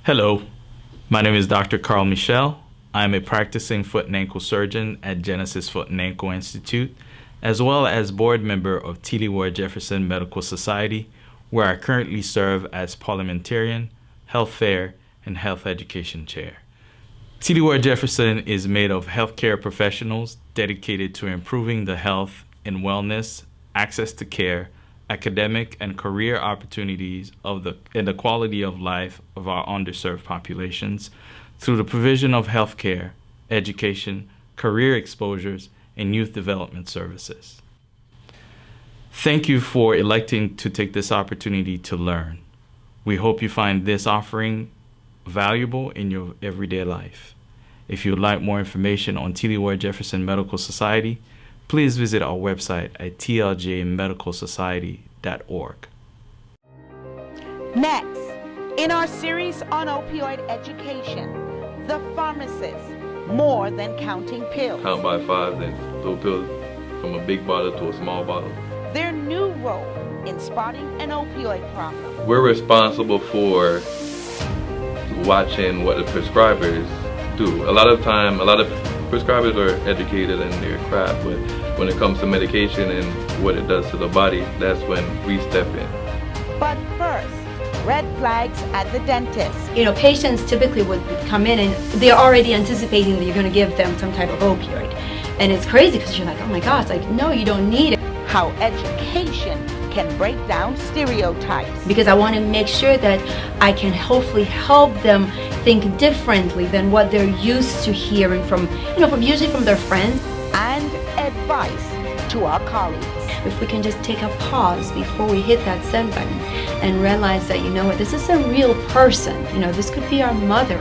Hello, my name is Dr. Carl Michel. I am a practicing foot and ankle surgeon at Genesis Foot and Ankle Institute, as well as board member of T.D. Ward Jefferson Medical Society, where I currently serve as parliamentarian, health fair, and health education chair. T.D. Ward Jefferson is made of healthcare professionals dedicated to improving the health and wellness, access to care, academic and career opportunities and the quality of life of our underserved populations through the provision of healthcare, education, career exposures, and youth development services. Thank you for electing to take this opportunity to learn. We hope you find this offering valuable in your everyday life. If you would like more information on T.D. Ward Jefferson Medical Society, please visit our website at tljmedicalsociety.org. Next, in our series on opioid education, the pharmacist, more than counting pills. Count by 5, then throw pills from a big bottle to a small bottle. Their new role in spotting an opioid problem. We're responsible for watching what the prescribers do. A lot of prescribers are educated in their craft, but when it comes to medication and what it does to the body, that's when we step in. But first, red flags at the dentist. Patients typically would come in and they're already anticipating that you're going to give them some type of opioid. And it's crazy because you're like, oh my gosh, no, you don't need it. How education can break down stereotypes. Because I want to make sure that I can hopefully help them think differently than what they're used to hearing from usually from their friends. And advice to our colleagues. If we can just take a pause before we hit that send button and realize that, this is a real person. This could be our mother.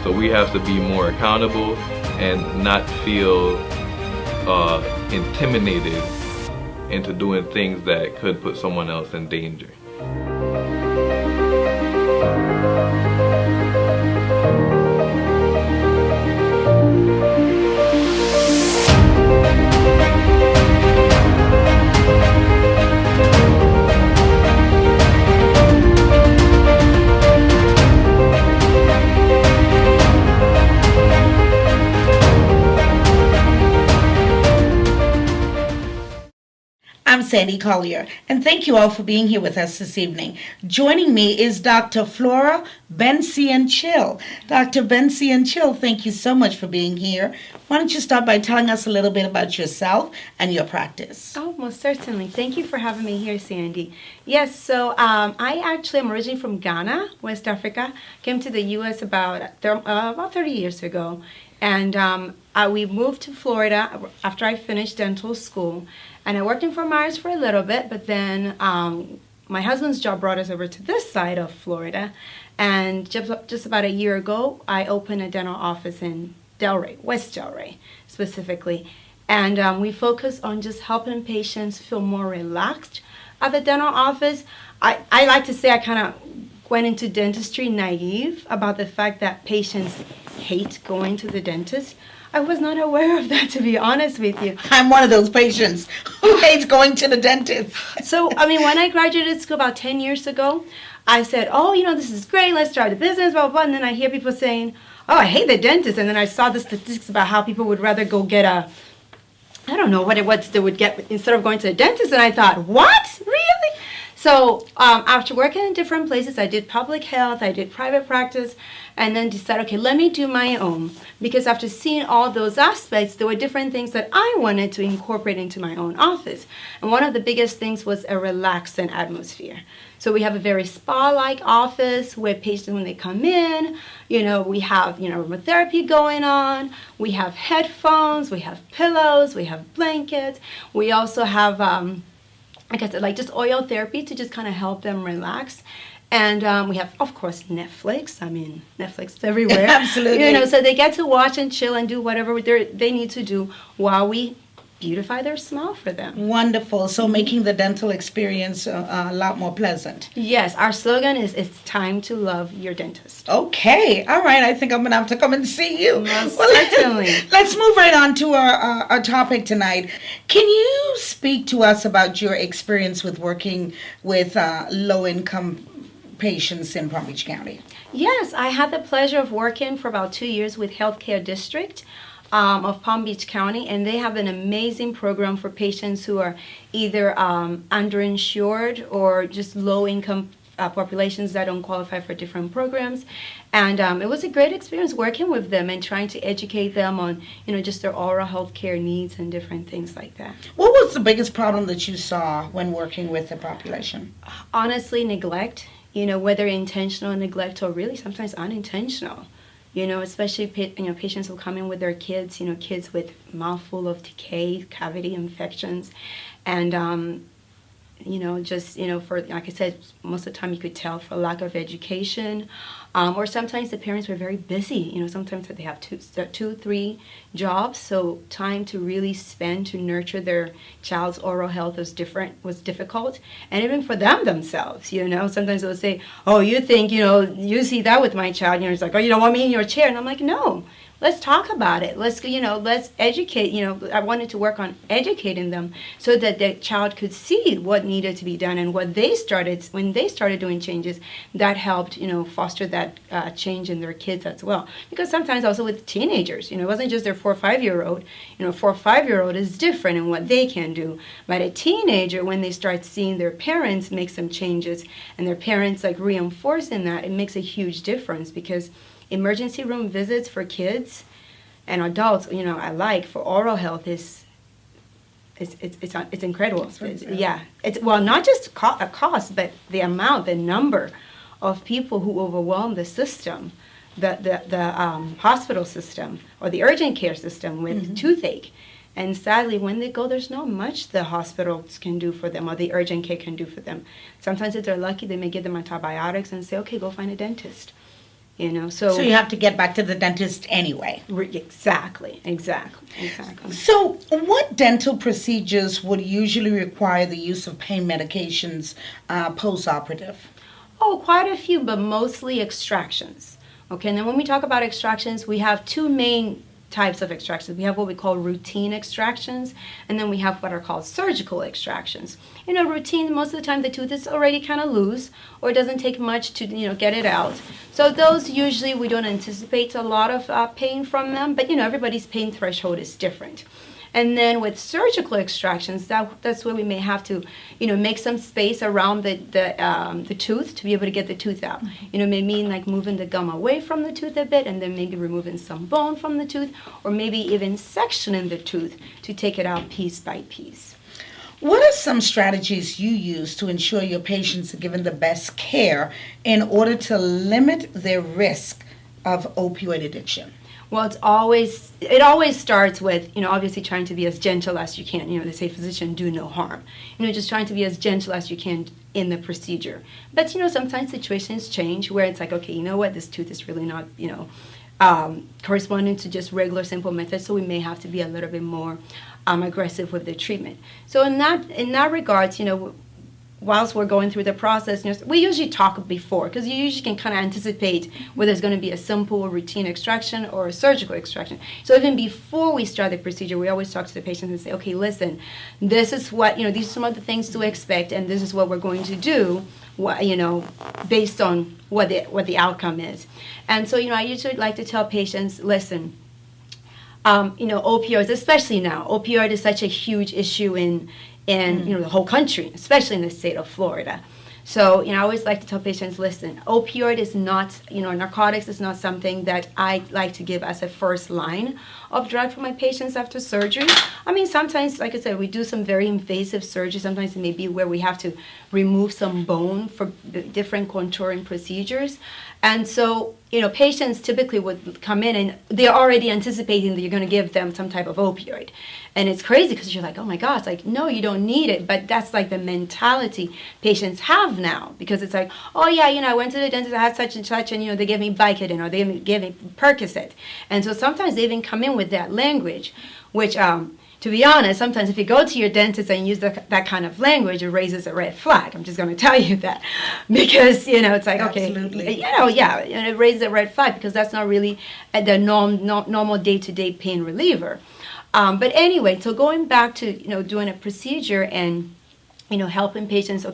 So we have to be more accountable and not feel intimidated into doing things that could put someone else in danger. I'm Sandy Collier, and thank you all for being here with us this evening. Joining me is Dr. Flora Bensian-Chill. Dr. Bensian-Chill, thank you so much for being here. Why don't you start by telling us a little bit about yourself and your practice? Oh, most certainly. Thank you for having me here, Sandy. Yes, so I actually am originally from Ghana, West Africa. Came to the U.S. about 30 years ago. And we moved to Florida after I finished dental school. And I worked in Fort Myers for a little bit, but then my husband's job brought us over to this side of Florida. And just about a year ago, I opened a dental office in Delray, West Delray specifically. And we focus on just helping patients feel more relaxed at the dental office. I like to say I kind of went into dentistry naive about the fact that patients hate going to the dentist. I was not aware of that, to be honest with you. I'm one of those patients who hates going to the dentist. So, when I graduated school about 10 years ago, I said, this is great, let's start a business, blah, blah, blah. And then I hear people saying, oh, I hate the dentist. And then I saw the statistics about how people would rather go get I don't know what they would get instead of going to the dentist. And I thought, what? Really? So after working in different places, I did public health, I did private practice, and then decided, okay, let me do my own. Because after seeing all those aspects, there were different things that I wanted to incorporate into my own office. And one of the biggest things was a relaxing atmosphere. So we have a very spa-like office where patients, when they come in, we have, aromatherapy going on, we have headphones, we have pillows, we have blankets, we also have like I said, just oil therapy to just kind of help them relax. And we have, of course, Netflix. Netflix is everywhere. Absolutely. So they get to watch and chill and do whatever they need to do while we beautify their smile for them. Wonderful. So making the dental experience a lot more pleasant. Yes, our slogan is, it's time to love your dentist. Okay. All right. I think I'm going to have to come and see you. Certainly. Let's move right on to our topic tonight. Can you speak to us about your experience with working with low-income patients in Palm Beach County? Yes, I had the pleasure of working for about 2 years with Healthcare District of Palm Beach County, and they have an amazing program for patients who are either underinsured or just low-income populations that don't qualify for different programs. And it was a great experience working with them and trying to educate them on, just their oral health care needs and different things like that. What was the biggest problem that you saw when working with the population? Honestly, neglect, whether intentional neglect or really sometimes unintentional. Especially patients who come in with their kids, kids with mouthful of decay, cavity infections, and for, like I said, most of the time you could tell for lack of education, or sometimes the parents were very busy. Sometimes they have two, three jobs, so time to really spend to nurture their child's oral health was difficult, and even for them themselves. Sometimes they'll say, "Oh, you think you see that with my child?" It's like, "Oh, you don't want me in your chair," and I'm like, "No. Let's talk about it. Let's educate. I wanted to work on educating them so that the child could see what needed to be done and when they started doing changes, that helped, foster that change in their kids as well. Because sometimes also with teenagers, it wasn't just their 4 or 5-year-old. 4 or 5-year-old is different in what they can do. But a teenager, when they start seeing their parents make some changes and their parents reinforcing that, it makes a huge difference because emergency room visits for kids and adults, alike for oral health it's incredible. It's not just a cost, but the amount, the number of people who overwhelm the system, the hospital system or the urgent care system with toothache. And sadly, when they go, there's not much the hospitals can do for them or the urgent care can do for them. Sometimes if they're lucky, they may give them antibiotics and say, okay, go find a dentist. So you have to get back to the dentist anyway. Exactly. So what dental procedures would usually require the use of pain medications post-operative? Oh, quite a few, but mostly extractions. Okay, and then when we talk about extractions, we have two main types of extractions. We have what we call routine extractions, and then we have what are called surgical extractions. Routine, most of the time the tooth is already kind of loose or it doesn't take much to, get it out. So those usually we don't anticipate a lot of pain from them, but, everybody's pain threshold is different. And then with surgical extractions, that's where we may have to, make some space around the tooth to be able to get the tooth out. May mean like moving the gum away from the tooth a bit and then maybe removing some bone from the tooth or maybe even sectioning the tooth to take it out piece by piece. What are some strategies you use to ensure your patients are given the best care in order to limit their risk of opioid addiction? Well, it always starts with, obviously trying to be as gentle as you can. They say physician do no harm. Just trying to be as gentle as you can in the procedure. But, sometimes situations change where it's like, okay, you know what, this tooth is really not, corresponding to just regular simple methods. So we may have to be a little bit more aggressive with the treatment. So in that regards, whilst we're going through the process, we usually talk before because you usually can kind of anticipate whether it's going to be a simple routine extraction or a surgical extraction. So even before we start the procedure, we always talk to the patient and say, okay, listen, this is what, these are some of the things to expect and this is what we're going to do, based on what the outcome is. And so, I usually like to tell patients, listen, opioids, especially now, opioid is such a huge issue in the whole country, especially in the state of Florida. So, I always like to tell patients, listen, opioid is not, narcotics is not something that I like to give as a first line of drug for my patients after surgery. I mean, sometimes, like I said, we do some very invasive surgery. Sometimes it may be where we have to remove some bone for different contouring procedures. And so, patients typically would come in and they're already anticipating that you're going to give them some type of opioid. And it's crazy because you're like, oh my gosh, like, no, you don't need it. But that's like the mentality patients have now because it's like, oh yeah, I went to the dentist, I had such and such, and they gave me Vicodin or they gave me Percocet. And so sometimes they even come in with that language, which, to be honest, sometimes if you go to your dentist and use that kind of language, it raises a red flag. I'm just going to tell you that because, it's like, Absolutely. okay, it raises a red flag because that's not really the normal day-to-day pain reliever. But anyway, so going back to, doing a procedure and helping patients,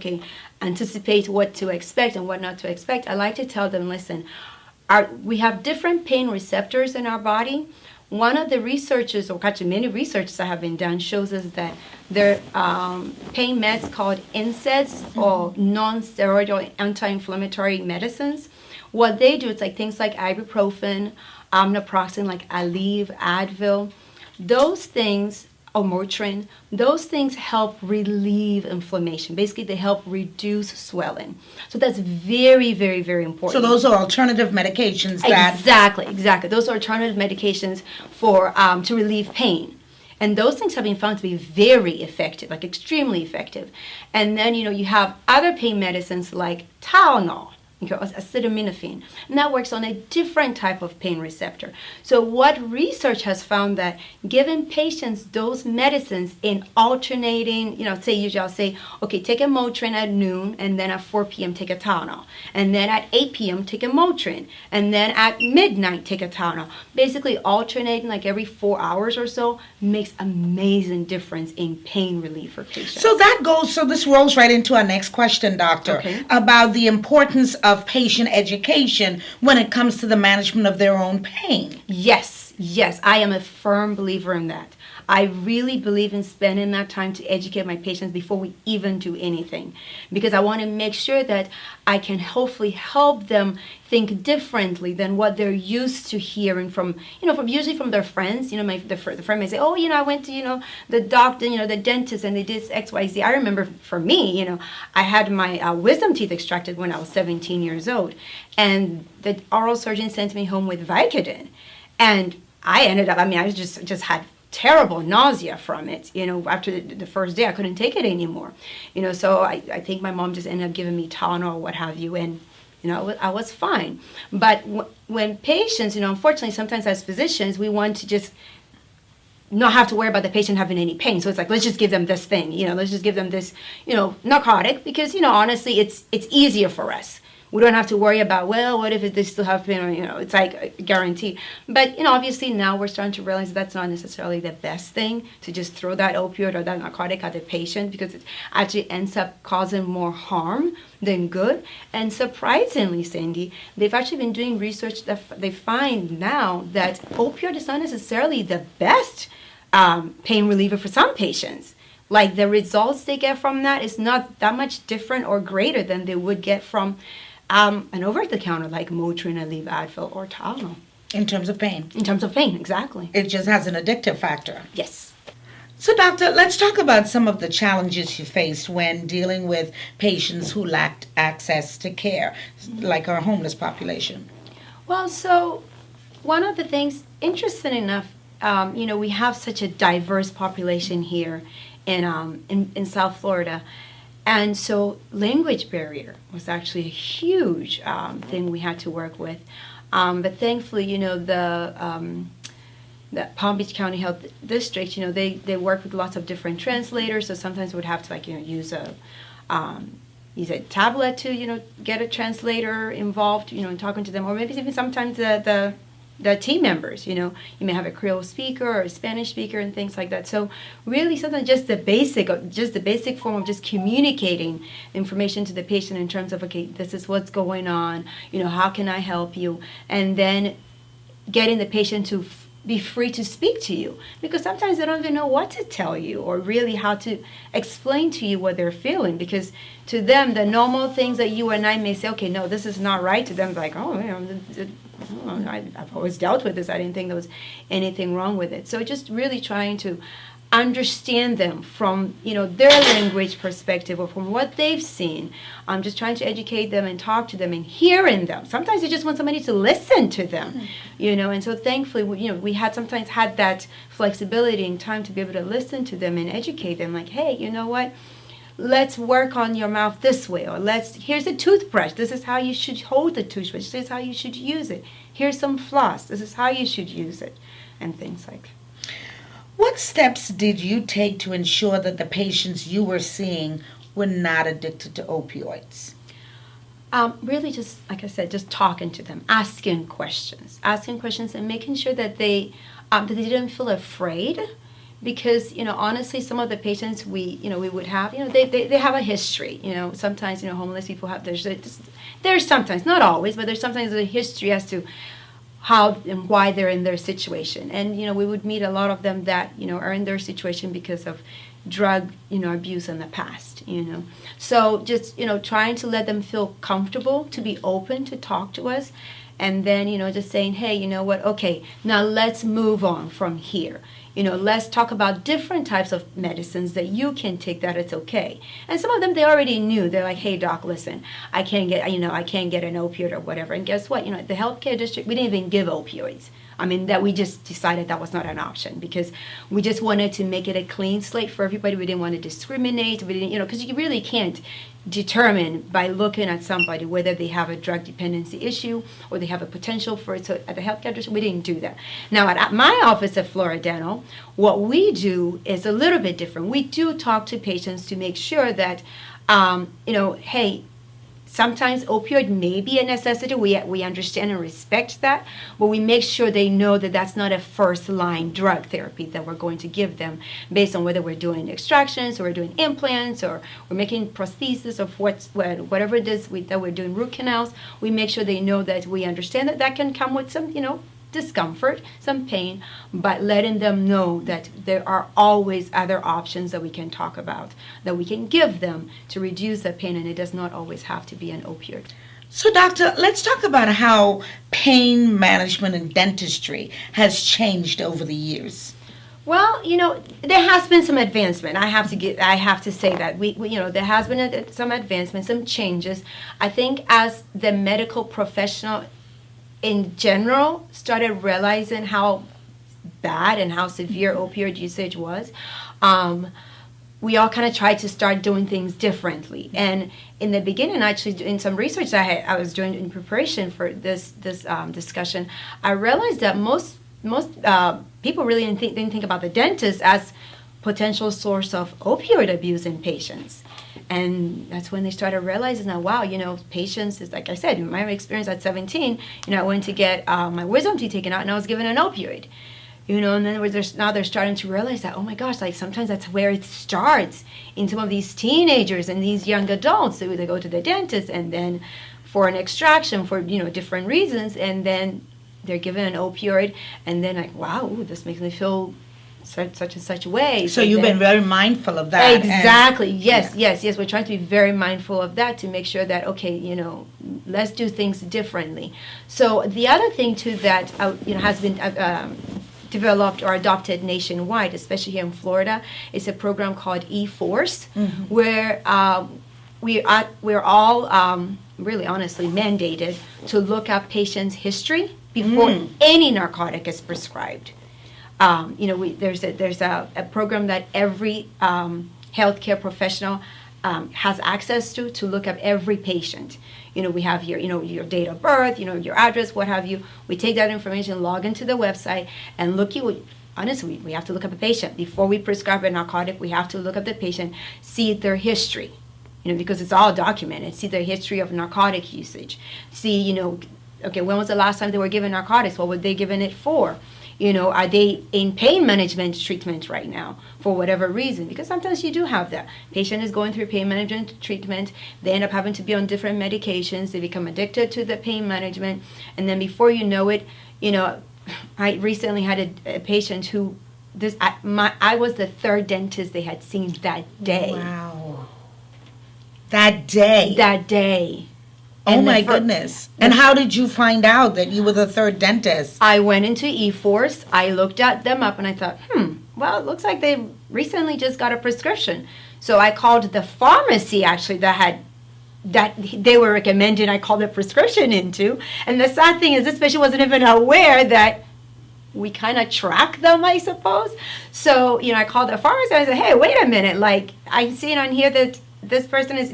anticipate what to expect and what not to expect, I like to tell them, listen, we have different pain receptors in our body. One of the researchers, or actually many researches that have been done, shows us that there are pain meds called NSAIDs, or non-steroidal anti-inflammatory medicines. What they do, it's like things like ibuprofen, naproxen, like Aleve, Advil. Those things, or Motrin, those things help relieve inflammation. Basically, they help reduce swelling. So that's very, very, very important. So those are alternative medications that... Exactly. Those are alternative medications for to relieve pain. And those things have been found to be very effective, like extremely effective. And then, you have other pain medicines like Tylenol, acetaminophen, and that works on a different type of pain receptor. So what research has found that giving patients those medicines in alternating, usually I'll say, okay, take a Motrin at noon, and then at 4 p.m. take a Tylenol, and then at 8 p.m. take a Motrin, and then at midnight take a Tylenol. Basically alternating like every 4 hours or so makes amazing difference in pain relief for patients. So this rolls right into our next question, doctor, about the importance of patient education when it comes to the management of their own pain. Yes, I am a firm believer in that. I really believe in spending that time to educate my patients before we even do anything, because I want to make sure that I can hopefully help them think differently than what they're used to hearing from usually from their friends. The friend may say, oh, I went to, the doctor, the dentist, and they did X, Y, Z. I remember for me, I had my wisdom teeth extracted when I was 17 years old, and the oral surgeon sent me home with Vicodin, and I ended up, I just had terrible nausea from it. After the first day, I couldn't take it anymore. So I think my mom just ended up giving me Tylenol or what have you, and I was fine. But when patients, unfortunately, sometimes as physicians, we want to just not have to worry about the patient having any pain. So it's like, let's just give them this thing, let's just give them this, narcotic, because, honestly, it's easier for us. We don't have to worry about, well, what if they still have pain, or, it's like a guarantee. But, obviously now we're starting to realize that's not necessarily the best thing, to just throw that opioid or that narcotic at the patient, because it actually ends up causing more harm than good. And surprisingly, Cindy, they've actually been doing research that they find now that opioid is not necessarily the best pain reliever for some patients. Like, the results they get from that is not that much different or greater than they would get from an over-the-counter like Motrin, Aleve, Advil, or Tylenol. In terms of pain? In terms of pain, exactly. It just has an addictive factor. Yes. So, doctor, let's talk about some of the challenges you faced when dealing with patients who lacked access to care, like our homeless population. Well, so one of the things, interesting enough, we have such a diverse population here in South Florida. And so language barrier was actually a huge thing we had to work with. But thankfully, the Palm Beach County Health District, they work with lots of different translators. So sometimes we would have to use a tablet to, get a translator involved, in talking to them. Or maybe even sometimes the team members, you may have a Creole speaker or a Spanish speaker and things like that. So really sometimes just the basic form of just communicating information to the patient in terms of, okay, this is what's going on, how can I help you? And then getting the patient to be free to speak to you, because sometimes they don't even know what to tell you or really how to explain to you what they're feeling, because to them the normal things that you and I may say, okay, no, this is not right, to them like, I've always dealt with this, I didn't think there was anything wrong with it. So just really trying to understand them from their language perspective or from what they've seen. I'm just trying to educate them and talk to them and hearing them. Sometimes you just want somebody to listen to them, and so thankfully we had sometimes had that flexibility and time to be able to listen to them and educate them, like, hey, you know what, let's work on your mouth this way, or here's a toothbrush, this is how you should hold the toothbrush, this is how you should use it, here's some floss, this is how you should use it, and things like that. What steps did you take to ensure that the patients you were seeing were not addicted to opioids? Really just, like I said, just talking to them, asking questions and making sure that they didn't feel afraid, because, honestly, some of the patients we would have, they have a history. Sometimes, homeless people have, there's sometimes, not always, but there's sometimes a history as to how and why they're in their situation. And, we would meet a lot of them that, are in their situation because of drug, abuse in the past, So just, trying to let them feel comfortable to be open to talk to us. And then, just saying, hey, you know what? Okay, now let's move on from here. Let's talk about different types of medicines that you can take that it's okay. And some of them they already knew. They're like, hey, doc, listen, I can't get an opioid or whatever. And guess what? The healthcare district, we didn't even give opioids. That we just decided that was not an option because we just wanted to make it a clean slate for everybody. We didn't want to discriminate. We didn't, because you really can't determine by looking at somebody whether they have a drug dependency issue or they have a potential for it. So at the healthcare district, we didn't do that. Now at my office at Flora Dental, what we do is a little bit different. We do talk to patients to make sure that, hey, sometimes opioid may be a necessity. We understand and respect that, but we make sure they know that that's not a first-line drug therapy that we're going to give them based on whether we're doing extractions or we're doing implants or we're making prosthesis or whatever it is that we're doing root canals. We make sure they know that we understand that can come with some, discomfort, some pain, but letting them know that there are always other options that we can talk about, that we can give them to reduce the pain, and it does not always have to be an opioid. So, doctor, let's talk about how pain management in dentistry has changed over the years. Well, there has been some advancement. I have to say that we there has been some advancement, some changes. I think as the medical professional in general started realizing how bad and how severe opioid usage was, we all kind of tried to start doing things differently. And in the beginning, actually, in some research that I was doing in preparation for this discussion, I realized that most people really didn't think about the dentist as potential source of opioid abuse in patients. And that's when they started realizing that, wow, patients, is like I said, in my experience at 17, I went to get my wisdom teeth taken out and I was given an opioid. And then now they're starting to realize that, oh my gosh, like sometimes that's where it starts in some of these teenagers and these young adults. So they go to the dentist and then for an extraction for, different reasons, and then they're given an opioid and then like, wow, ooh, this makes me feel such and such way. So you've been very mindful of that. Exactly. Yes. We're trying to be very mindful of that to make sure that, okay, let's do things differently. So the other thing too that, has been developed or adopted nationwide, especially here in Florida, is a program called eForce, where we're all really honestly mandated to look up patients' history before any narcotic is prescribed. There's a program that every healthcare professional has access to look up every patient. We have your date of birth, your address, what have you. We take that information, log into the website, and honestly, we have to look up a patient. Before we prescribe a narcotic, we have to look up the patient, see their history, because it's all documented, see their history of narcotic usage. See, okay, when was the last time they were given narcotics? What were they given it for? Are they in pain management treatment right now for whatever reason? Because sometimes you do have that. Patient is going through pain management treatment. They end up having to be on different medications. They become addicted to the pain management. And then before you know it, I recently had a patient who, I was the third dentist they had seen that day. Wow. That day? That day. Oh my goodness. And how did you find out that you were the third dentist? I went into eForce, I looked at them up and I thought, well, it looks like they recently just got a prescription. So I called the pharmacy actually that they were recommending I called the prescription into. And the sad thing is this patient wasn't even aware that we kind of track them, I suppose. So, I called the pharmacy and I said, hey, wait a minute, like I'm seeing on here that this person is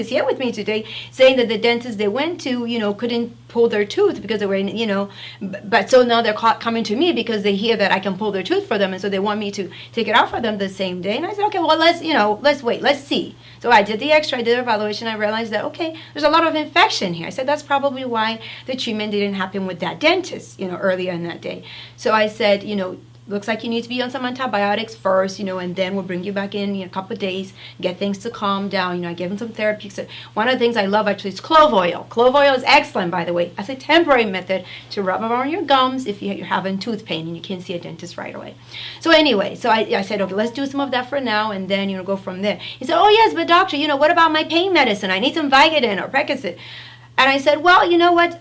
here with me today saying that the dentist they went to, couldn't pull their tooth because they were but so now they're coming to me because they hear that I can pull their tooth for them, and so they want me to take it out for them the same day. And I said, okay, well, let's wait, let's see. So I did the x-ray, I did the evaluation, I realized that, okay, there's a lot of infection here. I said, that's probably why the treatment didn't happen with that dentist, earlier in that day. So I said, looks like you need to be on some antibiotics first, and then we'll bring you back in a couple of days, get things to calm down. I give him some therapy. So one of the things I love actually is clove oil. Clove oil is excellent, by the way, as a temporary method to rub around your gums if you're having tooth pain and you can't see a dentist right away. So anyway, so I said, okay, let's do some of that for now, and then, go from there. He said, oh yes, but doctor, what about my pain medicine? I need some Vicodin or Percocet. And I said, well, you know what?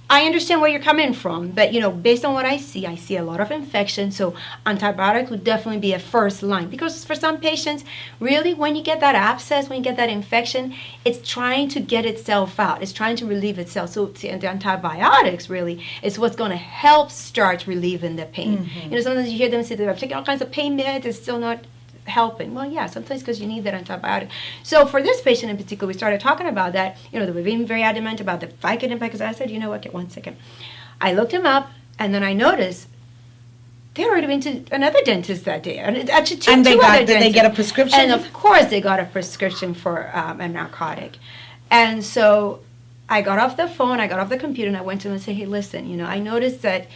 I understand where you're coming from, but based on what I see a lot of infection, so antibiotics would definitely be a first line, because for some patients, really, when you get that abscess, when you get that infection, it's trying to get itself out, it's trying to relieve itself. So the antibiotics really is what's going to help start relieving the pain. Sometimes you hear them say that I'm taking all kinds of pain meds, it's still not helping. Well, yeah, sometimes because you need that antibiotic. So for this patient in particular, we started talking about that. They were being very adamant about the Vicodin, because I said, okay, 1 second. I looked him up, and then I noticed they already been to another dentist that day. And actually, two other dentists. Did they get a prescription? And of course, they got a prescription for a narcotic. And so I got off the phone, I got off the computer, and I went to him and said, hey, listen, I noticed that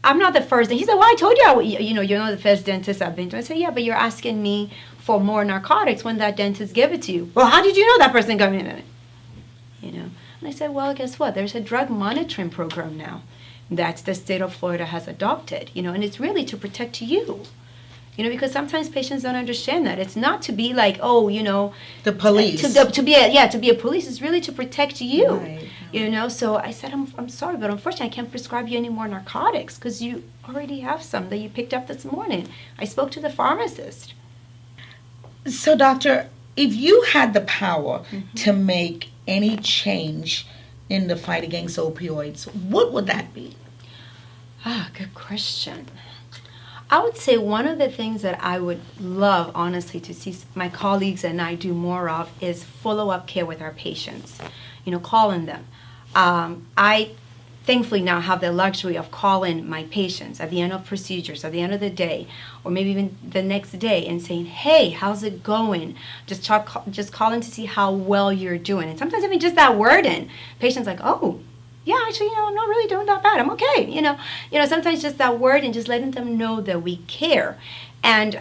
I'm not the first. And he said, well, I told you, you're not the first dentist I've been to. I said, yeah, but you're asking me for more narcotics when that dentist gave it to you. Well, how did you know that person got in it? And I said, well, guess what? There's a drug monitoring program now that the state of Florida has adopted, and it's really to protect you. Because sometimes patients don't understand that. It's not to be like, the police. To be a police. It's really to protect you. Right. So I said, I'm sorry, but unfortunately I can't prescribe you any more narcotics because you already have some that you picked up this morning. I spoke to the pharmacist. So, doctor, if you had the power to make any change in the fight against opioids, what would that be? Good question. I would say one of the things that I would love, honestly, to see my colleagues and I do more of is follow-up care with our patients, calling them. I thankfully now have the luxury of calling my patients at the end of procedures, at the end of the day, or maybe even the next day, and saying, hey, how's it going? Just calling to see how well you're doing. And sometimes even just that word in, patients like, oh, yeah, actually, I'm not really doing that bad. I'm okay. Sometimes just that word and just letting them know that we care. And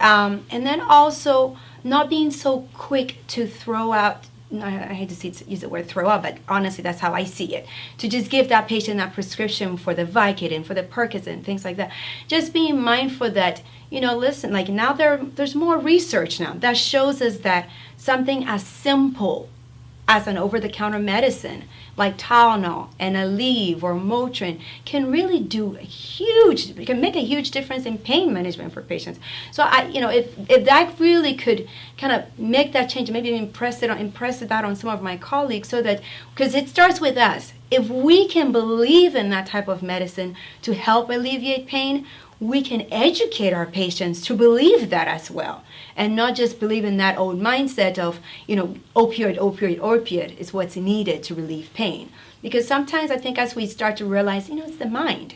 then also not being so quick to throw out, I hate to use the word throw out, but honestly, that's how I see it. To just give that patient that prescription for the Vicodin, for the Percocet, things like that. Just being mindful that, listen, like now there's more research now that shows us that something as simple as an over-the-counter medicine like Tylenol and Aleve or Motrin can really can make a huge difference in pain management for patients. So if that really could kind of make that change, maybe impress it out on some of my colleagues, so that, because it starts with us. If we can believe in that type of medicine to help alleviate pain, we can educate our patients to believe that as well, and not just believe in that old mindset of, opioid is what's needed to relieve pain. Because sometimes I think as we start to realize, it's the mind,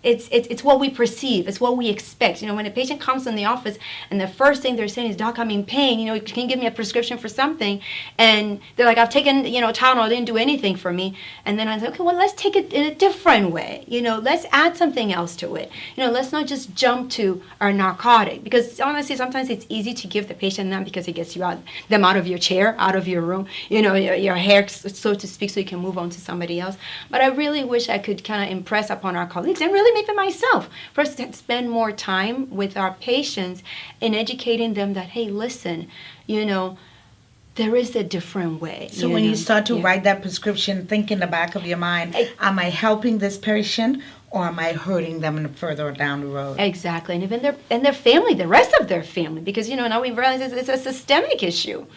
it's what we perceive, it's what we expect. When a patient comes in the office and the first thing they're saying is, doc, I'm in pain, can you give me a prescription for something? And they're like, I've taken, Tylenol, it didn't do anything for me. And then I say, okay, well, let's take it in a different way. Let's add something else to it. Let's not just jump to our narcotic, because honestly, sometimes it's easy to give the patient that because it gets them out of your chair, out of your room, your hair, so to speak, so you can move on to somebody else. But I really wish I could kind of impress upon our colleagues, and really maybe myself, for us to spend more time with our patients in educating them that, hey, listen, there is a different way. So when you start to write that prescription, think in the back of your mind, am I helping this patient, or am I hurting them further down the road? Exactly, and even their family, the rest of their family, because now we realize it's a systemic issue.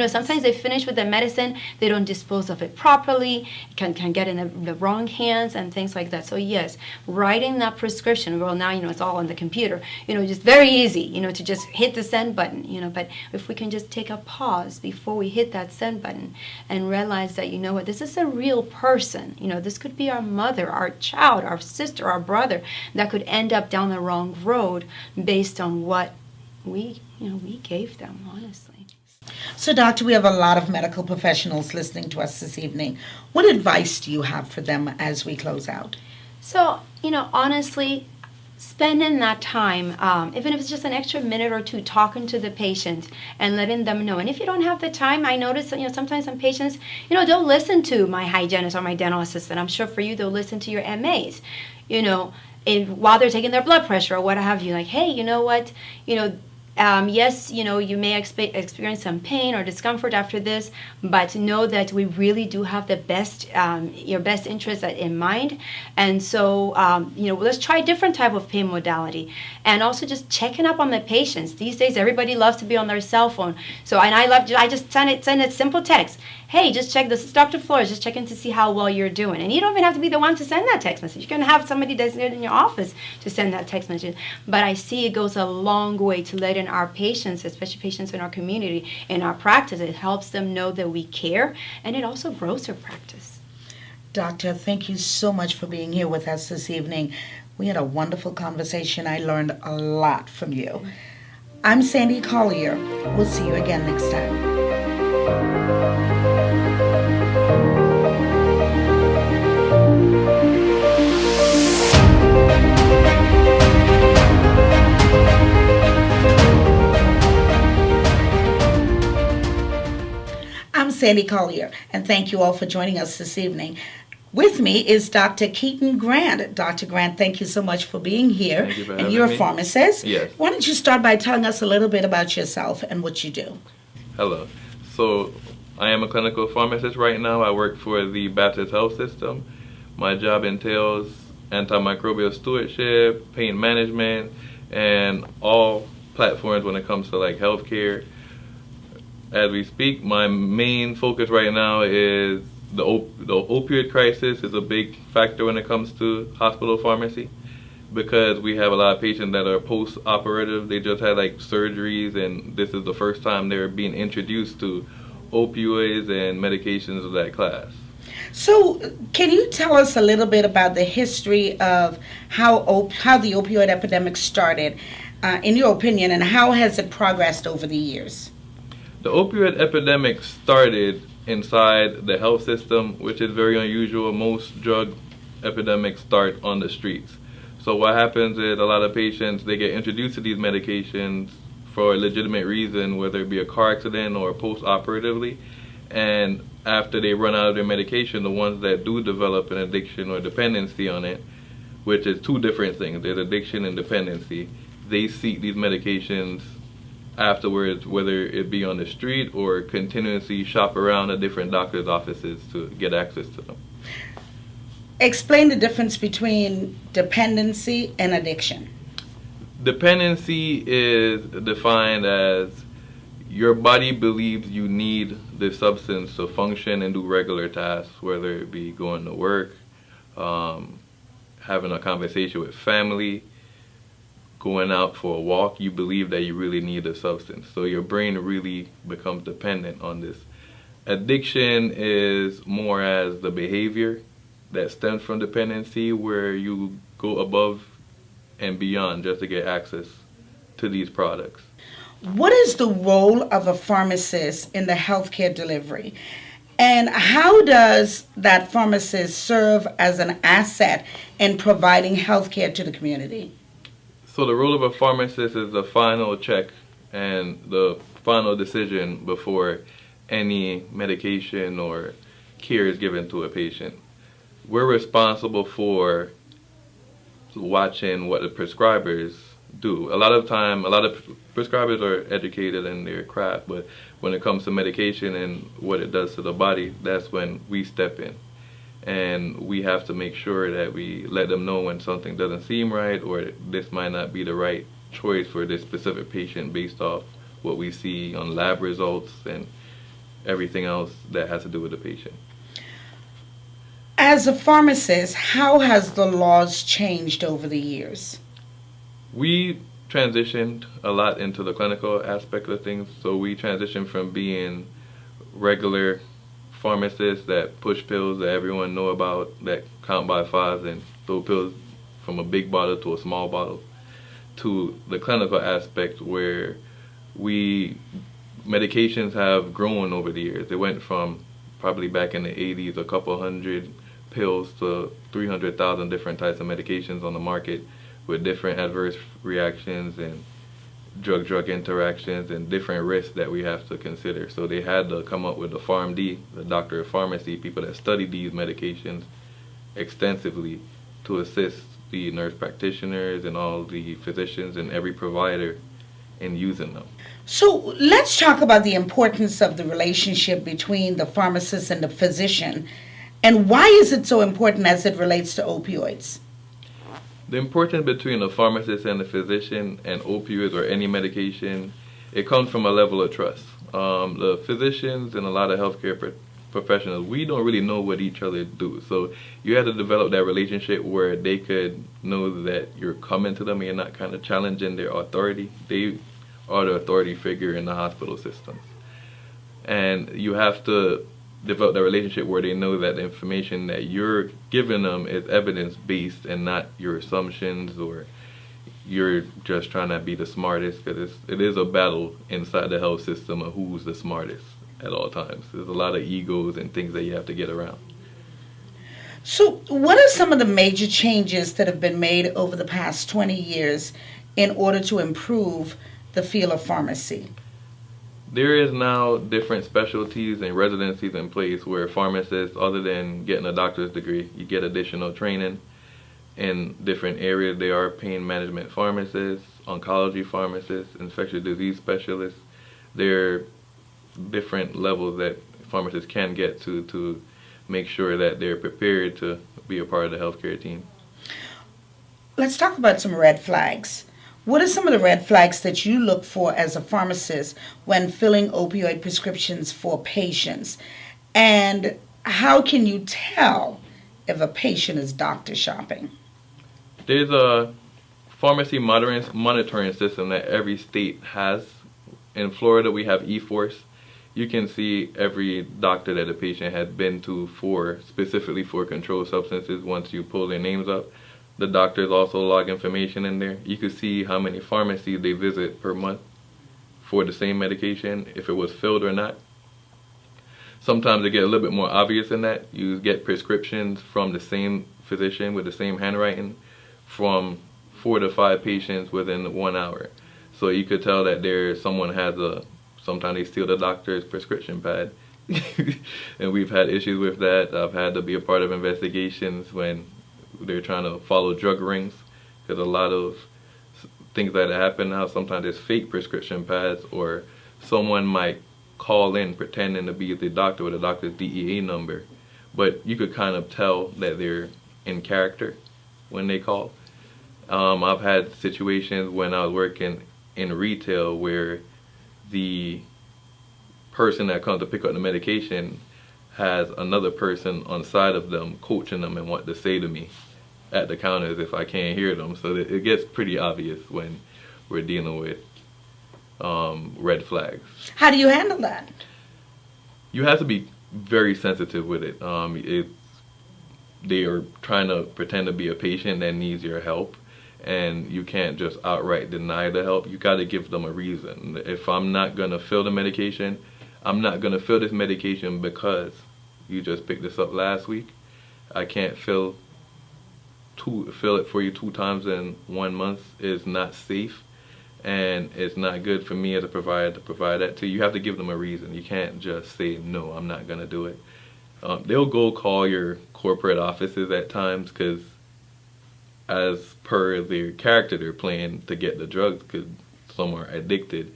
Sometimes they finish with the medicine, they don't dispose of it properly, it can get in the wrong hands and things like that. So yes, writing that prescription. Well, now it's all on the computer. Just very easy. To just hit the send button. But if we can just take a pause before we hit that send button and realize that this is a real person. This could be our mother, our child, our sister, our brother, that could end up down the wrong road based on what we gave them, honestly. So, doctor, we have a lot of medical professionals listening to us this evening. What advice do you have for them as we close out? So, honestly, spending that time, even if it's just an extra minute or two, talking to the patient and letting them know. And if you don't have the time, I notice that, sometimes some patients, they'll listen to my hygienist or my dental assistant. I'm sure for you, they'll listen to your MAs, while they're taking their blood pressure or what have you. Like, hey, you know what, yes, you may experience some pain or discomfort after this, but know that we really do have the best, your best interest in mind. And so, let's try a different type of pain modality. And also just checking up on the patients. These days, everybody loves to be on their cell phone. So, and I just send a simple text. Hey, just check, this is Dr. Flores, just checking to see how well you're doing. And you don't even have to be the one to send that text message. You can have somebody designated in your office to send that text message. But I see it goes a long way to letting our patients, especially patients in our community, in our practice, it helps them know that we care, and it also grows their practice. Doctor, thank you so much for being here with us this evening. We had a wonderful conversation. I learned a lot from you. I'm Sandy Collier. We'll see you again next time. I'm Sandy Collier, and thank you all for joining us this evening. With me is Dr. Keaton Grant. Dr. Grant, thank you so much for being here. Thank you for and having you're me. a pharmacist. Yes. Why don't you start by telling us a little bit about yourself and what you do? Hello. So I am a clinical pharmacist right now. I work for the Baptist Health System. My job entails antimicrobial stewardship, pain management, and all platforms when it comes to like healthcare. As we speak, my main focus right now is the opioid crisis is a big factor when it comes to hospital pharmacy, because we have a lot of patients that are post-operative. They just had like surgeries, and this is the first time they're being introduced to opioids and medications of that class. So, can you tell us a little bit about the history of how the opioid epidemic started, in your opinion, and how has it progressed over the years? The opioid epidemic started inside the health system, which is very unusual. Most drug epidemics start on the streets. So what happens is a lot of patients, they get introduced to these medications for a legitimate reason, whether it be a car accident or post-operatively. And after they run out of their medication, the ones that do develop an addiction or dependency on it, which is two different things, there's addiction and dependency, they seek these medications afterwards, whether it be on the street or continuously shop around at different doctor's offices to get access to them. Explain the difference between dependency and addiction. Dependency is defined as your body believes you need this substance to function and do regular tasks, whether it be going to work, having a conversation with family, going out for a walk. You believe that you really need a substance. So your brain really becomes dependent on this. Addiction is more as the behavior that stems from dependency, where you go above and beyond just to get access to these products. What is the role of a pharmacist in the healthcare delivery? And how does that pharmacist serve as an asset in providing healthcare to the community? So the role of a pharmacist is the final check and the final decision before any medication or care is given to a patient. We're responsible for watching what the prescribers do. A lot of prescribers are educated in their craft, but when it comes to medication and what it does to the body, that's when we step in. And we have to make sure that we let them know when something doesn't seem right, or this might not be the right choice for this specific patient based off what we see on lab results and everything else that has to do with the patient. As a pharmacist, how has the laws changed over the years? We transitioned a lot into the clinical aspect of things. So we transitioned from being regular pharmacists that push pills that everyone know about, that count by fives and throw pills from a big bottle to a small bottle, to the clinical aspect where medications have grown over the years. It went from probably back in the 80s, a couple hundred pills to 300,000 different types of medications on the market with different adverse reactions and drug-drug interactions and different risks that we have to consider. So they had to come up with the PharmD, the doctor of pharmacy, people that study these medications extensively to assist the nurse practitioners and all the physicians and every provider in using them. So let's talk about the importance of the relationship between the pharmacist and the physician, and why is it so important as it relates to opioids? The importance between the pharmacist and the physician and opioids or any medication, it comes from a level of trust. The physicians and a lot of healthcare professionals, we don't really know what each other do. So you have to develop that relationship where they could know that you're coming to them and you're not kind of challenging their authority. They are the authority figure in the hospital systems. And you have to develop that relationship where they know that the information that you're giving them is evidence-based and not your assumptions or you're just trying to be the smartest, because it is a battle inside the health system of who's the smartest at all times. There's a lot of egos and things that you have to get around. So what are some of the major changes that have been made over the past 20 years in order to improve the field of pharmacy? There is now different specialties and residencies in place where pharmacists, other than getting a doctor's degree, you get additional training in different areas. There are pain management pharmacists, oncology pharmacists, infectious disease specialists. There are different levels that pharmacists can get to make sure that they're prepared to be a part of the healthcare team. Let's talk about some red flags. What are some of the red flags that you look for as a pharmacist when filling opioid prescriptions for patients? And how can you tell if a patient is doctor shopping? There's a pharmacy monitoring system that every state has. In Florida, we have eForce. You can see every doctor that a patient has been to specifically for controlled substances once you pull their names up. The doctors also log information in there. You can see how many pharmacies they visit per month for the same medication, if it was filled or not. Sometimes it gets a little bit more obvious than that. You get prescriptions from the same physician with the same handwriting from 4 to 5 patients within 1 hour. So you could tell that someone has sometimes they steal the doctor's prescription pad. And we've had issues with that. I've had to be a part of investigations when they're trying to follow drug rings, because a lot of things that happen now, sometimes there's fake prescription pads, or someone might call in pretending to be the doctor with a doctor's DEA number, but you could kind of tell that they're in character when they call. I've had situations when I was working in retail where the person that comes to pick up the medication has another person on side of them coaching them and what to say to me at the counters if I can't hear them. So it gets pretty obvious when we're dealing with red flags. How do you handle that? You have to be very sensitive with it. They are trying to pretend to be a patient that needs your help, and you can't just outright deny the help. You got to give them a reason. If I'm not going to fill the medication, I'm not going to fill this medication because you just picked this up last week. I can't fill it for you 2 times in 1 month. Is not safe, and it's not good for me as a provider to provide that to you. You have to give them a reason. You can't just say, no, I'm not going to do it. They'll go call your corporate offices at times because as per their character they're playing to get the drugs, because some are addicted.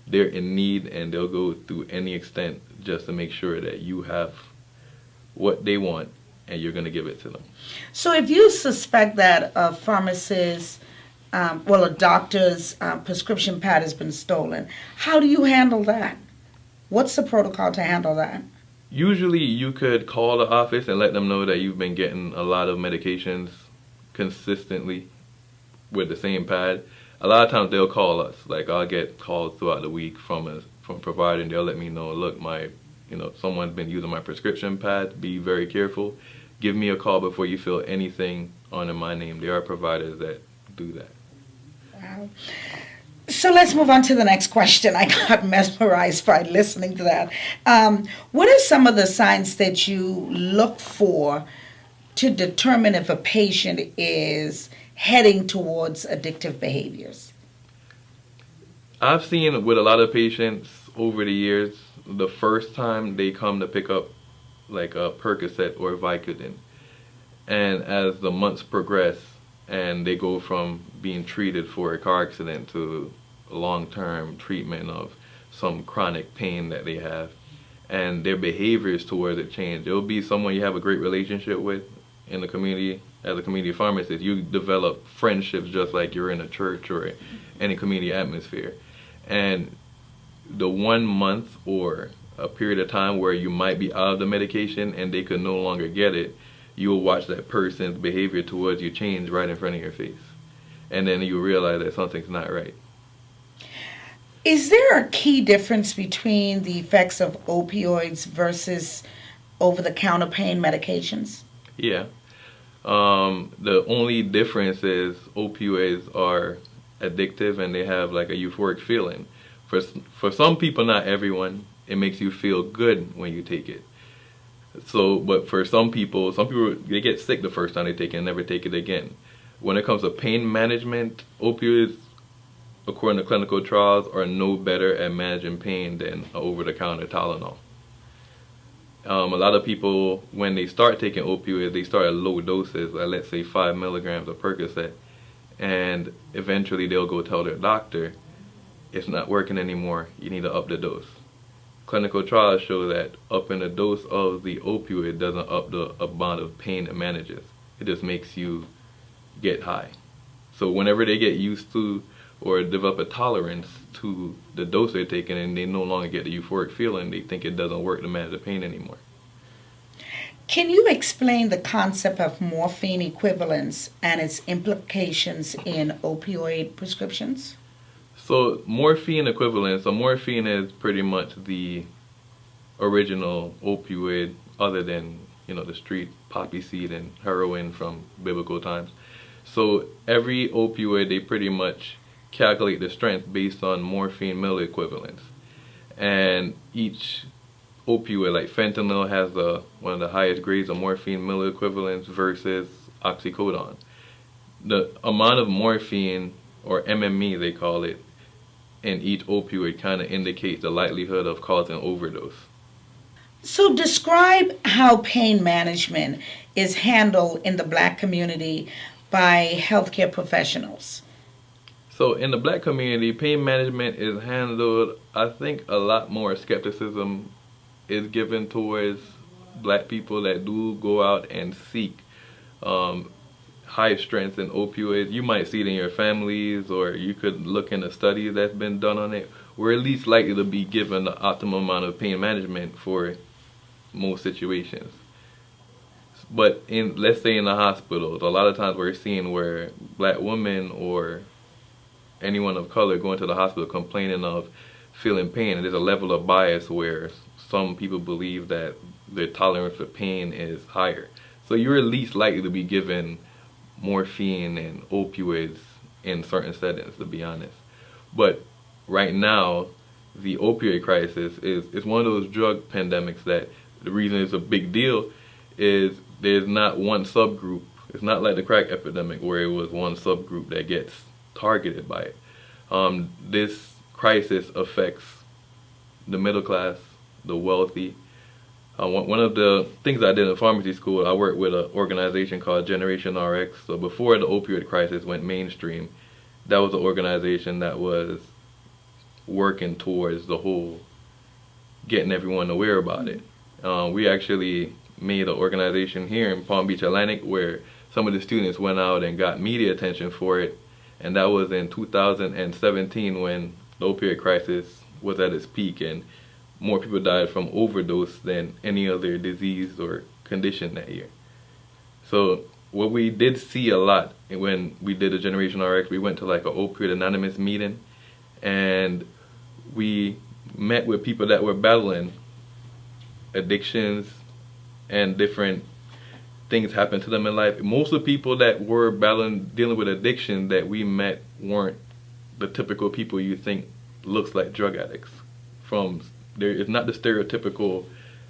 They're in need, and they'll go through any extent just to make sure that you have what they want and you're going to give it to them. So if you suspect that a pharmacist, a doctor's prescription pad has been stolen, how do you handle that? What's the protocol to handle that? Usually you could call the office and let them know that you've been getting a lot of medications consistently with the same pad. A lot of times they'll call us. Like, I'll get calls throughout the week from a provider, and they'll let me know, look, someone's been using my prescription pad. Be very careful. Give me a call before you fill anything under my name. There are providers that do that. Wow. So let's move on to the next question. I got mesmerized by listening to that. What are some of the signs that you look for to determine if a patient is heading towards addictive behaviors? I've seen with a lot of patients over the years, the first time they come to pick up like a Percocet or Vicodin, and as the months progress and they go from being treated for a car accident to long-term treatment of some chronic pain that they have, and their behaviors towards it change. It'll be someone you have a great relationship with in the community. As a community pharmacist, you develop friendships just like you're in a church or any community atmosphere. And the 1 month or a period of time where you might be out of the medication and they could no longer get it, you'll watch that person's behavior towards you change right in front of your face. And then you realize that something's not right. Is there a key difference between the effects of opioids versus over-the-counter pain medications? Yeah. The only difference is opioids are addictive and they have like a euphoric feeling. For some people, not everyone, it makes you feel good when you take it. So, but for some people they get sick the first time they take it and never take it again. When it comes to pain management, opioids, according to clinical trials, are no better at managing pain than over-the-counter Tylenol. A lot of people, when they start taking opioids, they start at low doses, like let's say 5 milligrams of Percocet, and eventually they'll go tell their doctor, it's not working anymore, you need to up the dose. Clinical trials show that upping the dose of the opioid doesn't up the amount of pain it manages. It just makes you get high. So whenever they get used to or develop a tolerance to the dose they're taking and they no longer get the euphoric feeling, they think it doesn't work to manage the pain anymore. Can you explain the concept of morphine equivalence and its implications in opioid prescriptions? So morphine equivalent, so morphine is pretty much the original opioid other than, the street poppy seed and heroin from biblical times. So every opioid, they pretty much calculate the strength based on morphine milliequivalents. And each opioid, like fentanyl, has one of the highest grades of morphine milliequivalents versus oxycodone. The amount of morphine, or MME they call it, in each opioid kind of indicates the likelihood of causing overdose. So describe how pain management is handled in the Black community by healthcare professionals. So in the Black community, pain management is handled, I think a lot more skepticism is given towards Black people that do go out and seek high strength in opioids. You might see it in your families, or you could look into studies that's been done on it. We're at least likely to be given the optimum amount of pain management for most situations. But let's say in the hospitals, a lot of times we're seeing where Black women or anyone of color going to the hospital complaining of feeling pain, and there's a level of bias where some people believe that their tolerance for pain is higher. So you're at least likely to be given morphine and opioids in certain settings, to be honest. But right now, the opioid crisis is one of those drug pandemics that the reason it's a big deal is there's not one subgroup. It's not like the crack epidemic where it was one subgroup that gets targeted by it. This crisis affects the middle class, the wealthy. One of the things I did in pharmacy school, I worked with an organization called Generation RX. So before the opioid crisis went mainstream, that was an organization that was working towards the whole getting everyone aware about it. We actually made an organization here in Palm Beach Atlantic where some of the students went out and got media attention for it. And that was in 2017 when the opioid crisis was at its peak and more people died from overdose than any other disease or condition that year. So what we did see a lot when we did a Generation RX, we went to like an opioid anonymous meeting and we met with people that were battling addictions and different things happened to them in life. Most of the people that were dealing with addiction that we met weren't the typical people you think looks like drug addicts. It's not the stereotypical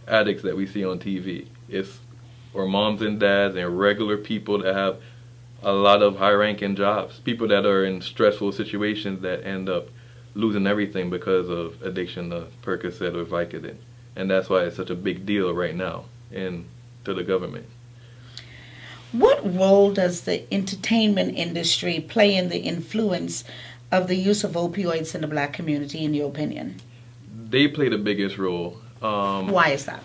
addicts that we see on TV. It's or moms and dads and regular people that have a lot of high-ranking jobs, people that are in stressful situations that end up losing everything because of addiction to Percocet or Vicodin. And that's why it's such a big deal right now to the government. What role does the entertainment industry play in the influence of the use of opioids in the black community, in your opinion? They play the biggest role. Why is that?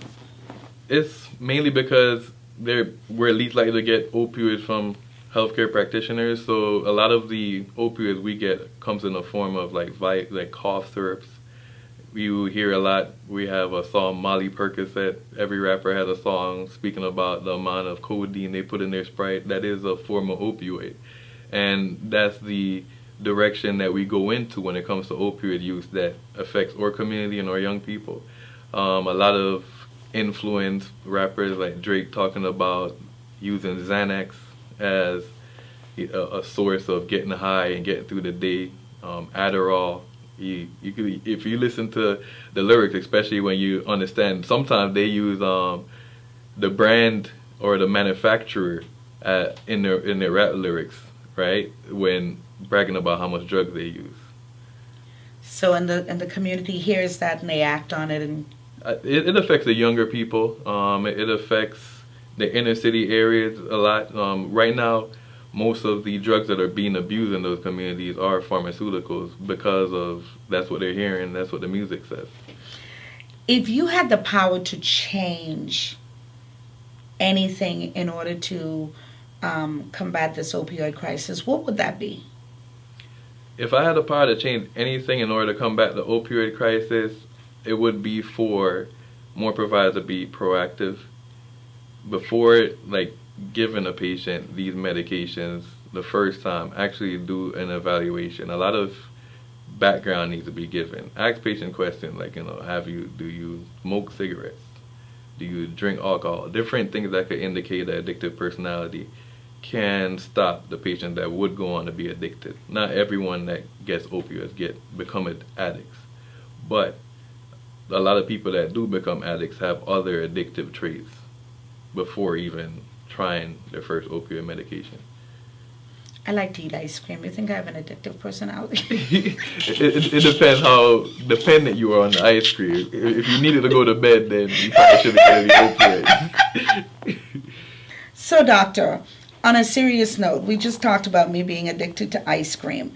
It's mainly because we're least likely to get opioids from healthcare practitioners. So a lot of the opioids we get comes in the form of like cough syrups. You hear a lot. We have a song, Molly Percocet. Every rapper has a song speaking about the amount of codeine they put in their Sprite. That is a form of opioid. And that's the direction that we go into when it comes to opioid use that affects our community and our young people. A lot of influence rappers like Drake talking about using Xanax as a source of getting high and getting through the day. Adderall. You could, if you listen to the lyrics, especially when you understand, sometimes they use the brand or the manufacturer in their rap lyrics, right? When bragging about how much drugs they use. So and the community hears that and they act on it, and it affects the younger people. It affects the inner city areas a lot. Right now, most of the drugs that are being abused in those communities are pharmaceuticals because of that's what they're hearing, that's what the music says. if you had the power to change anything in order to combat this opioid crisis, what would that be? If I had the power to change anything in order to combat the opioid crisis, it would be for more providers to be proactive. Before giving a patient these medications the first time, actually do an evaluation. A lot of background needs to be given. Ask patient questions like, do you smoke cigarettes? Do you drink alcohol? Different things that could indicate an addictive personality can stop the patient that would go on to be addicted. Not everyone that gets opioids become addicts, but a lot of people that do become addicts have other addictive traits before even trying their first opioid medication. I like to eat ice cream. You think I have an addictive personality? it depends how dependent you are on the ice cream. If you needed to go to bed, then you probably shouldn't get any opioids. So, doctor, on a serious note, we just talked about me being addicted to ice cream.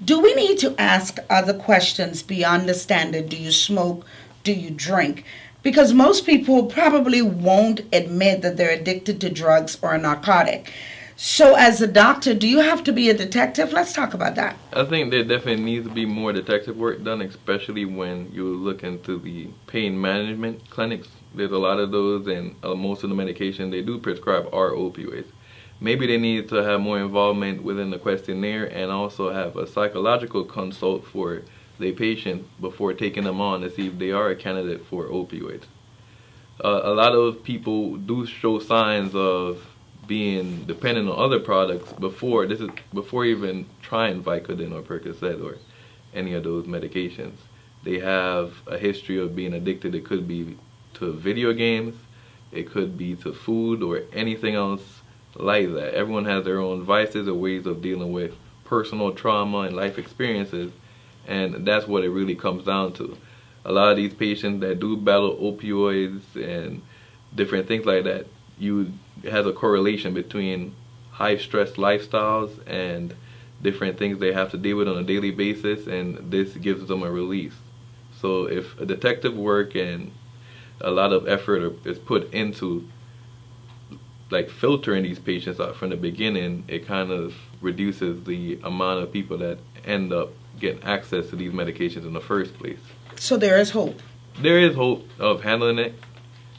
Do we need to ask other questions beyond the standard, do you smoke, do you drink? Because most people probably won't admit that they're addicted to drugs or a narcotic. So as a doctor, do you have to be a detective? Let's talk about that. I think there definitely needs to be more detective work done, especially when you look into the pain management clinics. There's a lot of those, and most of the medication they do prescribe are opioids. Maybe they need to have more involvement within the questionnaire and also have a psychological consult for the patient before taking them on to see if they are a candidate for opioids. A lot of people do show signs of being dependent on other products before even trying Vicodin or Percocet or any of those medications. They have a history of being addicted. It could be to video games, it could be to food or anything else like that. Everyone has their own vices or ways of dealing with personal trauma and life experiences, and that's what it really comes down to. A lot of these patients that do battle opioids and different things like that, it has a correlation between high stress lifestyles and different things they have to deal with on a daily basis, and this gives them a release. So if a detective work and a lot of effort is put into filtering these patients out from the beginning, it kind of reduces the amount of people that end up getting access to these medications in the first place. So there is hope. There is hope of handling it,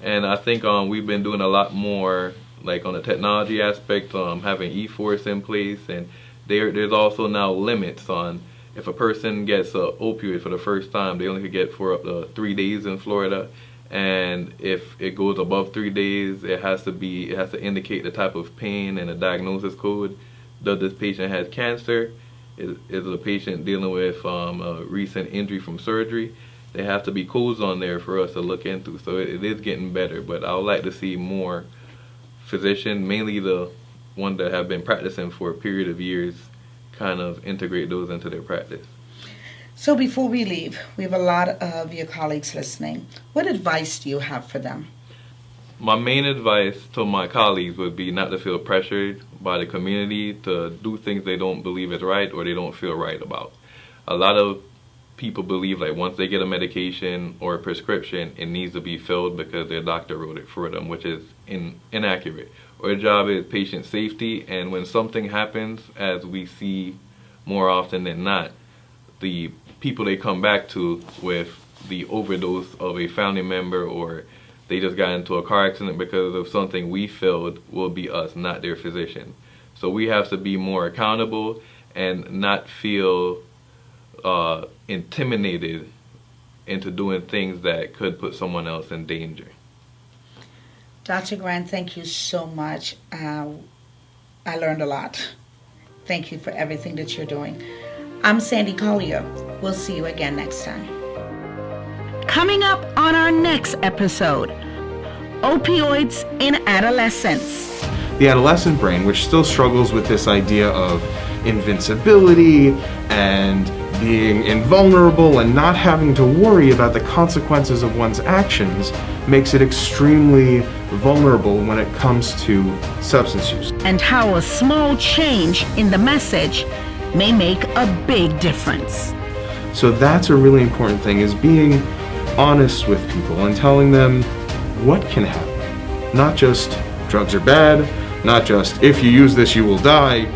and I think we've been doing a lot more on the technology aspect, having e-force in place, and there's also now limits on if a person gets an opioid for the first time, they only could get for up to 3 days in Florida. And if it goes above 3 days, it has to indicate the type of pain and a diagnosis code. Does this patient have cancer? Is the patient dealing with a recent injury from surgery? There have to be codes on there for us to look into. So it is getting better, but I would like to see more physician, mainly the ones that have been practicing for a period of years, kind of integrate those into their practice. So before we leave, we have a lot of your colleagues listening. What advice do you have for them? My main advice to my colleagues would be not to feel pressured by the community to do things they don't believe is right or they don't feel right about. A lot of people believe like once they get a medication or a prescription, it needs to be filled because their doctor wrote it for them, which is inaccurate. Our job is patient safety, and when something happens, as we see more often than not, the people they come back to with the overdose of a family member, or they just got into a car accident because of something we filled, will be us, not their physician. So we have to be more accountable and not feel intimidated into doing things that could put someone else in danger. Dr. Grant, thank you so much. I learned a lot. Thank you for everything that you're doing. I'm Sandy Collier. We'll see you again next time. Coming up on our next episode, opioids in adolescence. The adolescent brain, which still struggles with this idea of invincibility and being invulnerable and not having to worry about the consequences of one's actions, makes it extremely vulnerable when it comes to substance use. And how a small change in the message may make a big difference. So that's a really important thing, is being honest with people and telling them what can happen. Not just drugs are bad, not just if you use this you will die.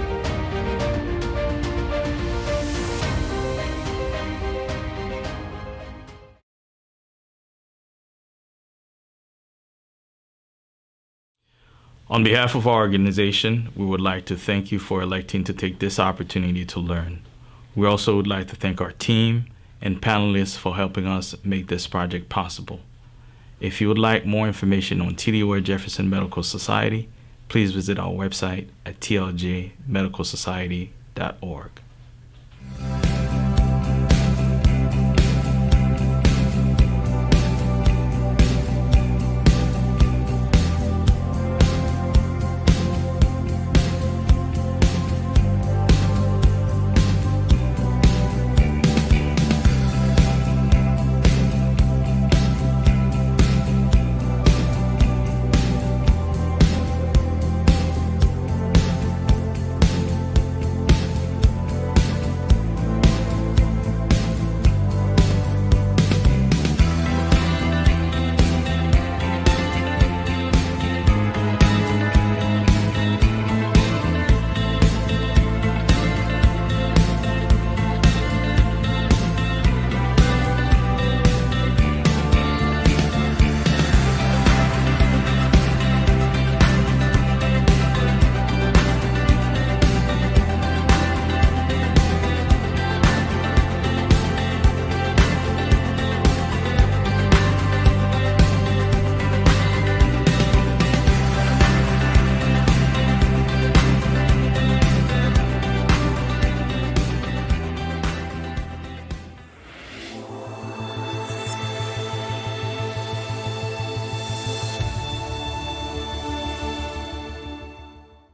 On behalf of our organization, we would like to thank you for electing to take this opportunity to learn. We also would like to thank our team and panelists for helping us make this project possible. If you would like more information on T.D. Ward Jefferson Medical Society, please visit our website at tljmedicalsociety.org.